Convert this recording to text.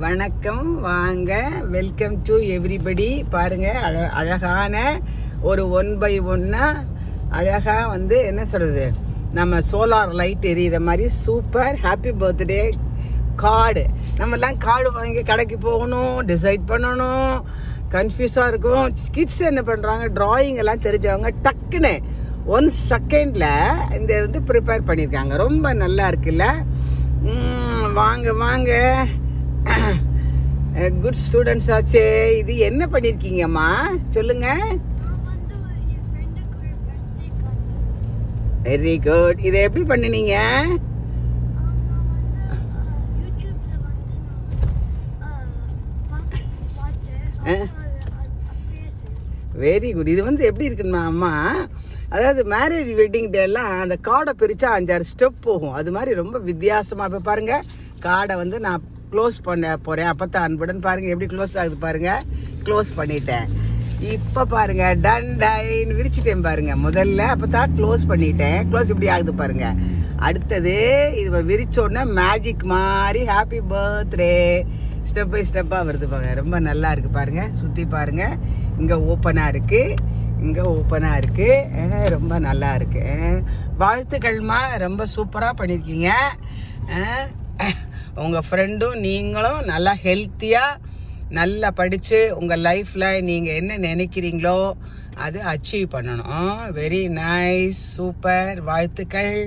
வணக்கம், வாங்க, welcome to everybody. பாருங்க, அழகான ஒரு 1x1 அழகா வந்து என்ன சொல்றது, நம்ம சோலார் லைட் எரியிற மாதிரி சூப்பர் ஹாப்பி பர்த்டே கார்டு. நம்ம எல்லாம் கார்டு வாங்கி கடைக்கு போகணும், டிசைட் பண்ணணும், கன்ஃபியூஸா இருக்கும். கிட்ஸ் என்ன பண்றாங்க, டிராயிங் எல்லாம் தெரிஞ்சவங்க டக்குன்னு 1 செகண்ட்ல இந்த வந்து ப்ரிப்பேர் பண்ணிருக்காங்க. ரொம்ப நல்லா இருக்குல்ல. வாங்க வாங்க, குட் ஸ்டூடெண்ட்ஸ் ஆச்சே. இது என்ன பண்ணிருக்கீங்கம்மா சொல்லுங்க. Very good. இதை எப்படி பண்ணினீங்க? Very good. இது வந்து எப்படி இருக்குன்னா அம்மா, அதாவது மேரேஜ் வெட்டிங் டே எல்லாம் அந்த கார்டை பிரிச்சா 5-6 ஸ்டெப் போகும். அது மாதிரி ரொம்ப வித்தியாசமா. இப்ப பாருங்க, கார்டை வந்து நான் க்ளோஸ் பண்ண போறேன். அப்பதான் அன்புடன் பாருங்க எப்படி க்ளோஸ் ஆகுது பாருங்க. க்ளோஸ் பண்ணிட்டேன். இப்ப பாருங்க, டன் டைன் விரிச்சிட்டேன் பாருங்க. முதல்ல அப்பதான் க்ளோஸ் பண்ணிட்டேன். க்ளோஸ் இப்படி ஆகுது பாருங்க. அடுத்தது இது விரிச்சோடனே மேஜிக் மாதிரி ஹாப்பி பர்த்டே ஸ்டெப் பை ஸ்டெப்பா வருது பாருங்க. ரொம்ப நல்லா இருக்கு பாருங்க. சுத்தி பாருங்க, இங்க ஓப்பனா இருக்கு, இங்க ஓப்பனா இருக்கு. ரொம்ப நல்லா இருக்கு. வாழ்த்துக்கள்மா, ரொம்ப சூப்பரா பண்ணிருக்கீங்க. உங்க ஃப்ரெண்டும் நீங்களும் நல்லா ஹெல்த்தியா நல்லா படிச்சு உங்க லைஃப்ல நீங்க என்ன நினைக்கிறீங்களோ அது அச்சீவ் பண்ணணும். வெரி நைஸ், சூப்பர், வாழ்த்துக்கள்.